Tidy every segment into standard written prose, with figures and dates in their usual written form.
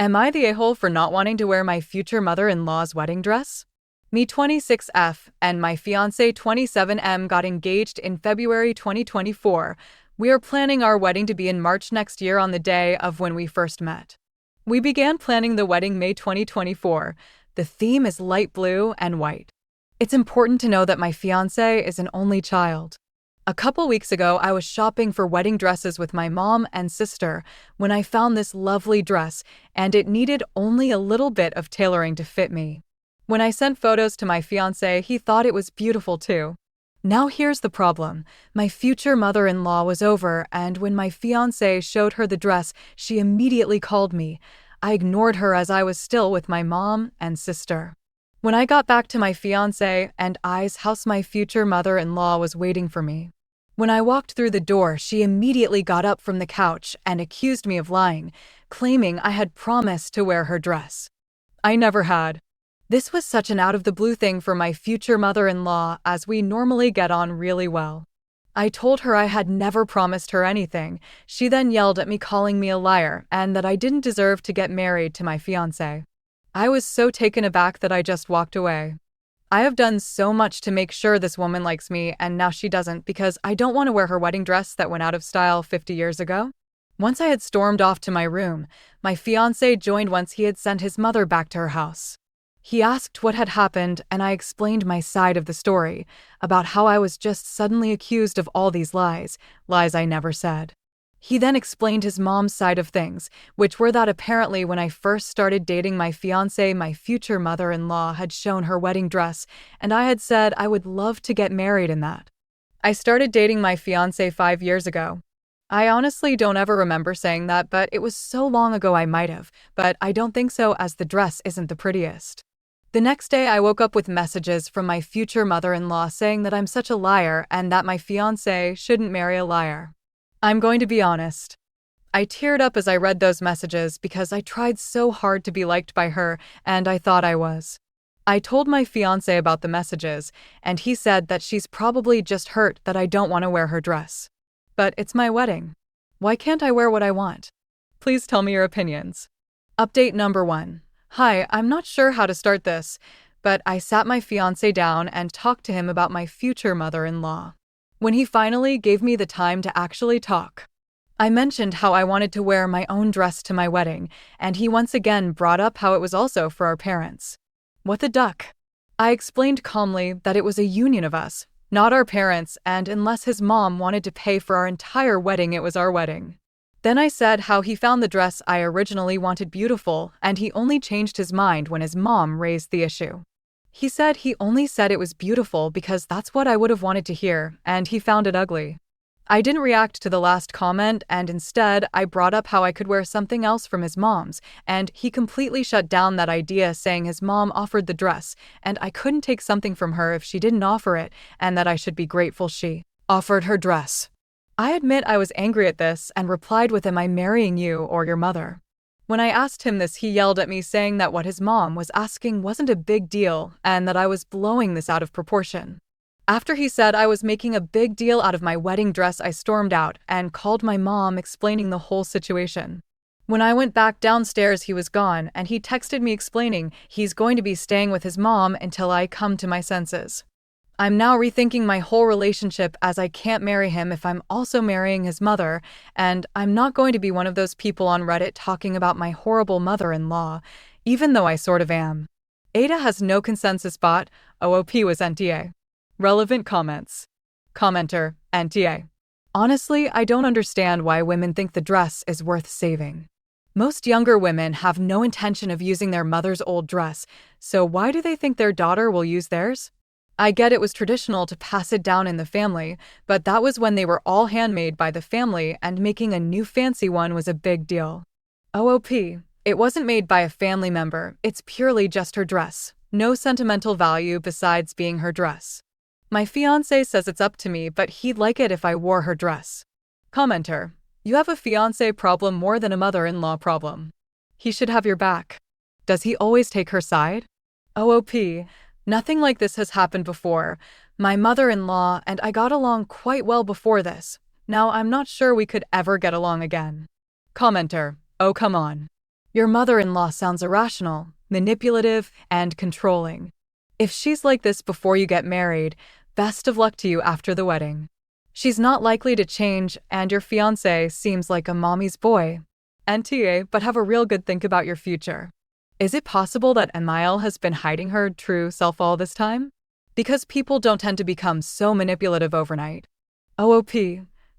Am I the a-hole for not wanting to wear my future mother-in-law's wedding dress? Me 26F and my fiancé 27M got engaged in February 2024. We are planning our wedding to be in March next year on the day of when we first met. We began planning the wedding May 2024. The theme is light blue and white. It's important to know that my fiancé is an only child. A couple weeks ago, I was shopping for wedding dresses with my mom and sister when I found this lovely dress, and it needed only a little bit of tailoring to fit me. When I sent photos to my fiancé, he thought it was beautiful too. Now here's the problem. My future mother-in-law was over, and when my fiancé showed her the dress, she immediately called me. I ignored her as I was still with my mom and sister. When I got back to my fiancé and I's house, my future mother-in-law was waiting for me. When I walked through the door, she immediately got up from the couch and accused me of lying, claiming I had promised to wear her dress. I never had. This was such an out-of-the-blue thing for my future mother-in-law, as we normally get on really well. I told her I had never promised her anything. She then yelled at me, calling me a liar and that I didn't deserve to get married to my fiancé. I was so taken aback that I just walked away. I have done so much to make sure this woman likes me, and now she doesn't because I don't want to wear her wedding dress that went out of style 50 years ago. Once I had stormed off to my room, my fiancé joined once he had sent his mother back to her house. He asked what had happened, and I explained my side of the story, about how I was just suddenly accused of all these lies I never said. He then explained his mom's side of things, which were that apparently when I first started dating my fiancé, my future mother-in-law had shown her wedding dress, and I had said I would love to get married in that. I started dating my fiancé 5 years ago. I honestly don't ever remember saying that, but it was so long ago I might have, but I don't think so as the dress isn't the prettiest. The next day I woke up with messages from my future mother-in-law saying that I'm such a liar and that my fiancé shouldn't marry a liar. I'm going to be honest. I teared up as I read those messages because I tried so hard to be liked by her, and I thought I was. I told my fiancé about the messages, and he said that she's probably just hurt that I don't want to wear her dress. But it's my wedding. Why can't I wear what I want? Please tell me your opinions. Update number 1. Hi, I'm not sure how to start this, but I sat my fiancé down and talked to him about my future mother-in-law. When he finally gave me the time to actually talk, I mentioned how I wanted to wear my own dress to my wedding, and he once again brought up how it was also for our parents. What the duck? I explained calmly that it was a union of us, not our parents, and unless his mom wanted to pay for our entire wedding, it was our wedding. Then I said how he found the dress I originally wanted beautiful, and he only changed his mind when his mom raised the issue. He said he only said it was beautiful because that's what I would have wanted to hear, and he found it ugly. I didn't react to the last comment, and instead I brought up how I could wear something else from his mom's, and he completely shut down that idea, saying his mom offered the dress, and I couldn't take something from her if she didn't offer it, and that I should be grateful she offered her dress. I admit I was angry at this and replied with, "Am I marrying you or your mother?" When I asked him this, he yelled at me, saying that what his mom was asking wasn't a big deal and that I was blowing this out of proportion. After he said I was making a big deal out of my wedding dress, I stormed out and called my mom, explaining the whole situation. When I went back downstairs, he was gone, and he texted me explaining he's going to be staying with his mom until I come to my senses. I'm now rethinking my whole relationship, as I can't marry him if I'm also marrying his mother, and I'm not going to be one of those people on Reddit talking about my horrible mother-in-law, even though I sort of am. AITA has no consensus bot. OOP was NTA. Relevant comments. Commenter, NTA. Honestly, I don't understand why women think the dress is worth saving. Most younger women have no intention of using their mother's old dress, so why do they think their daughter will use theirs? I get it was traditional to pass it down in the family, but that was when they were all handmade by the family, and making a new fancy one was a big deal. OOP. It wasn't made by a family member, it's purely just her dress. No sentimental value besides being her dress. My fiancé says it's up to me, but he'd like it if I wore her dress. Commenter. You have a fiancé problem more than a mother-in-law problem. He should have your back. Does he always take her side? OOP. Nothing like this has happened before. My mother-in-law and I got along quite well before this. Now I'm not sure we could ever get along again. Commenter. Oh, come on. Your mother-in-law sounds irrational, manipulative, and controlling. If she's like this before you get married, best of luck to you after the wedding. She's not likely to change, and your fiancé seems like a mommy's boy. NTA, but have a real good think about your future. Is it possible that Emile has been hiding her true self all this time? Because people don't tend to become so manipulative overnight. OOP,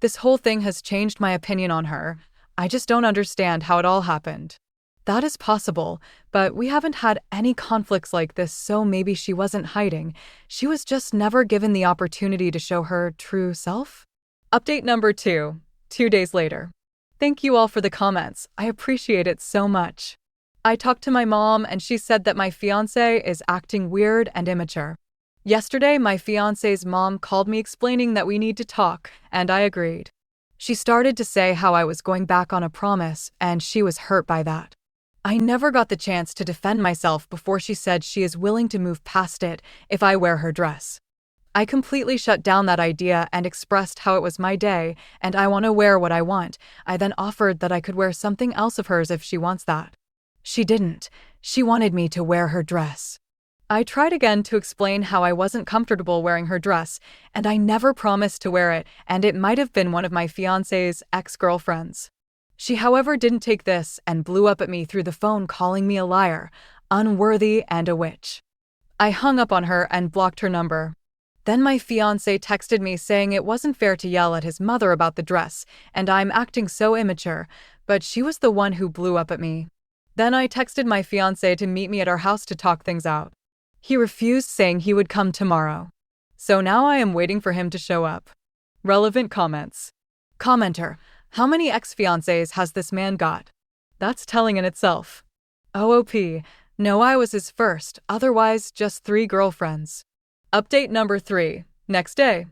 this whole thing has changed my opinion on her. I just don't understand how it all happened. That is possible, but we haven't had any conflicts like this, so maybe she wasn't hiding. She was just never given the opportunity to show her true self? Update number 2, 2 days later. Thank you all for the comments. I appreciate it so much. I talked to my mom and she said that my fiancé is acting weird and immature. Yesterday, my fiancé's mom called me explaining that we need to talk, and I agreed. She started to say how I was going back on a promise, and she was hurt by that. I never got the chance to defend myself before she said she is willing to move past it if I wear her dress. I completely shut down that idea and expressed how it was my day and I want to wear what I want. I then offered that I could wear something else of hers if she wants that. She didn't. She wanted me to wear her dress. I tried again to explain how I wasn't comfortable wearing her dress, and I never promised to wear it, and it might have been one of my fiancé's ex-girlfriends. She, however, didn't take this and blew up at me through the phone, calling me a liar, unworthy, and a witch. I hung up on her and blocked her number. Then my fiancé texted me saying it wasn't fair to yell at his mother about the dress, and I'm acting so immature, but she was the one who blew up at me. Then I texted my fiancé to meet me at our house to talk things out. He refused, saying he would come tomorrow. So now I am waiting for him to show up. Relevant comments. Commenter: how many ex-fiancés has this man got? That's telling in itself. OOP: no, I was his first, otherwise just 3 girlfriends. Update number 3, next day.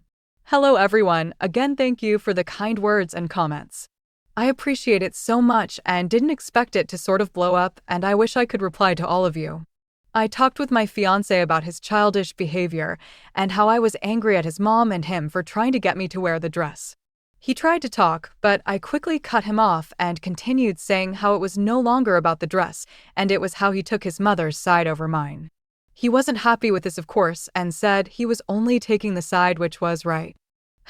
Hello everyone, again thank you for the kind words and comments. I appreciate it so much and didn't expect it to sort of blow up, and I wish I could reply to all of you. I talked with my fiancé about his childish behavior and how I was angry at his mom and him for trying to get me to wear the dress. He tried to talk, but I quickly cut him off and continued saying how it was no longer about the dress and it was how he took his mother's side over mine. He wasn't happy with this, of course, and said he was only taking the side which was right.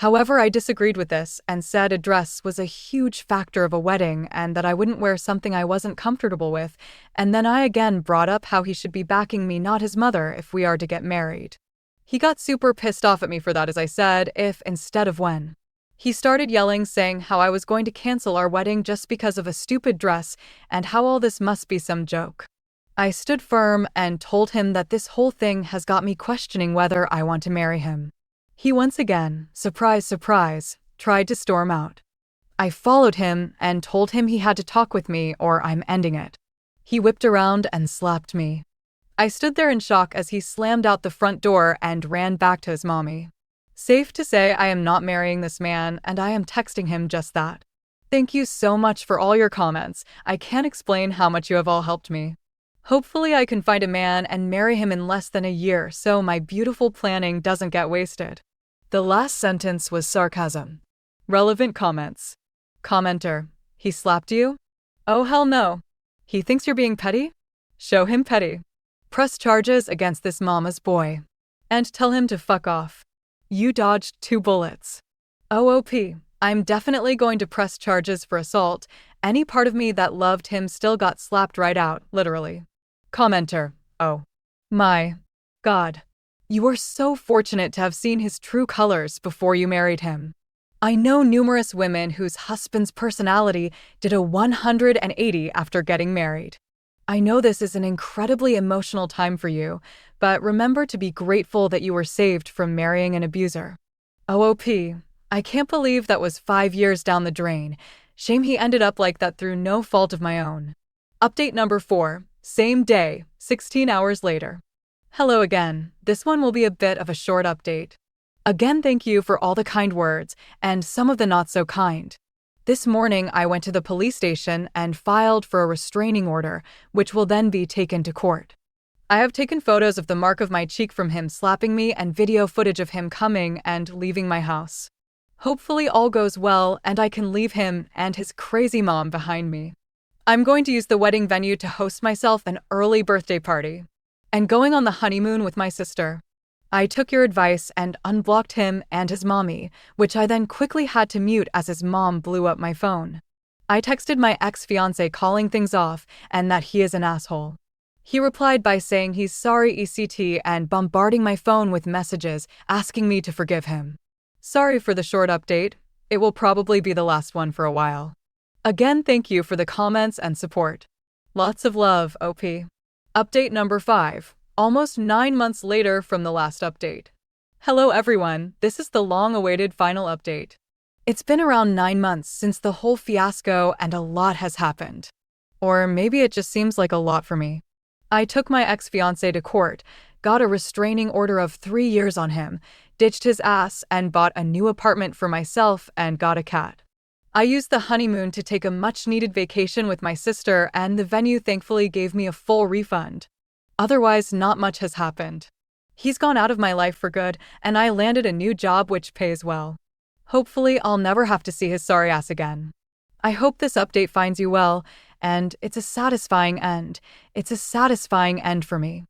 However, I disagreed with this and said a dress was a huge factor of a wedding and that I wouldn't wear something I wasn't comfortable with, and then I again brought up how he should be backing me, not his mother, if we are to get married. He got super pissed off at me for that, as I said, if instead of when. He started yelling, saying how I was going to cancel our wedding just because of a stupid dress and how all this must be some joke. I stood firm and told him that this whole thing has got me questioning whether I want to marry him. He once again, surprise, surprise, tried to storm out. I followed him and told him he had to talk with me or I'm ending it. He whipped around and slapped me. I stood there in shock as he slammed out the front door and ran back to his mommy. Safe to say I am not marrying this man, and I am texting him just that. Thank you so much for all your comments. I can't explain how much you have all helped me. Hopefully I can find a man and marry him in less than a year so my beautiful planning doesn't get wasted. The last sentence was sarcasm. Relevant comments. Commenter: he slapped you? Oh hell no. He thinks you're being petty? Show him petty. Press charges against this mama's boy. And tell him to fuck off. You dodged 2 bullets. OOP: I'm definitely going to press charges for assault. Any part of me that loved him still got slapped right out, literally. Commenter: oh my God. You are so fortunate to have seen his true colors before you married him. I know numerous women whose husband's personality did a 180 after getting married. I know this is an incredibly emotional time for you, but remember to be grateful that you were saved from marrying an abuser. OOP: I can't believe that was 5 years down the drain. Shame he ended up like that through no fault of my own. Update number 4, same day, 16 hours later. Hello again. This one will be a bit of a short update. Again, thank you for all the kind words and some of the not so kind. This morning, I went to the police station and filed for a restraining order, which will then be taken to court. I have taken photos of the mark of my cheek from him slapping me and video footage of him coming and leaving my house. Hopefully all goes well and I can leave him and his crazy mom behind me. I'm going to use the wedding venue to host myself an early birthday party. And going on the honeymoon with my sister. I took your advice and unblocked him and his mommy, which I then quickly had to mute as his mom blew up my phone. I texted my ex-fiancé calling things off and that he is an asshole. He replied by saying he's sorry ECT and bombarding my phone with messages asking me to forgive him. Sorry for the short update. It will probably be the last one for a while. Again, thank you for the comments and support. Lots of love, OP. Update number 5. Almost 9 months later from the last update. Hello everyone, this is the long-awaited final update. It's been around 9 months since the whole fiasco and a lot has happened. Or maybe it just seems like a lot for me. I took my ex-fiancé to court, got a restraining order of 3 years on him, ditched his ass and bought a new apartment for myself and got a cat. I used the honeymoon to take a much-needed vacation with my sister and the venue thankfully gave me a full refund. Otherwise, not much has happened. He's gone out of my life for good, and I landed a new job which pays well. Hopefully, I'll never have to see his sorry ass again. I hope this update finds you well, and it's a satisfying end. It's a satisfying end for me.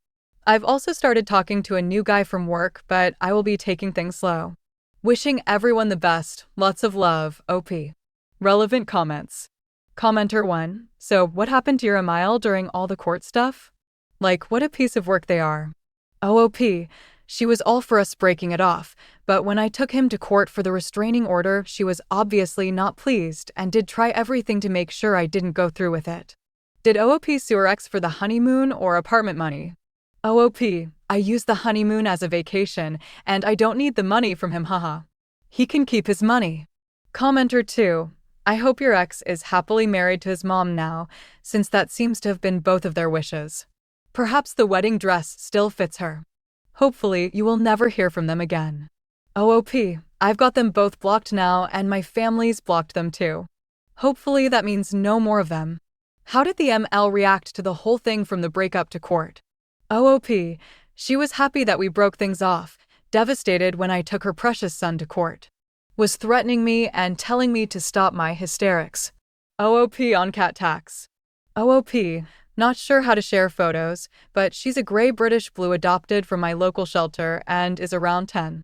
I've also started talking to a new guy from work, but I will be taking things slow. Wishing everyone the best. Lots of love, OP. Relevant comments. Commenter 1. So, what happened to your Emile during all the court stuff? Like, what a piece of work they are. OOP, she was all for us breaking it off, but when I took him to court for the restraining order, she was obviously not pleased and did try everything to make sure I didn't go through with it. Did OOP sue her ex for the honeymoon or apartment money? OOP, I used the honeymoon as a vacation, and I don't need the money from him, haha. He can keep his money. Commenter 2. I hope your ex is happily married to his mom now, since that seems to have been both of their wishes. Perhaps the wedding dress still fits her. Hopefully, you will never hear from them again. OOP, I've got them both blocked now and my family's blocked them too. Hopefully that means no more of them. How did the ML react to the whole thing from the breakup to court? OOP, she was happy that we broke things off, devastated when I took her precious son to court. Was threatening me and telling me to stop my hysterics. OOP on cat tax. OOP, not sure how to share photos, but she's a gray British blue adopted from my local shelter and is around 10.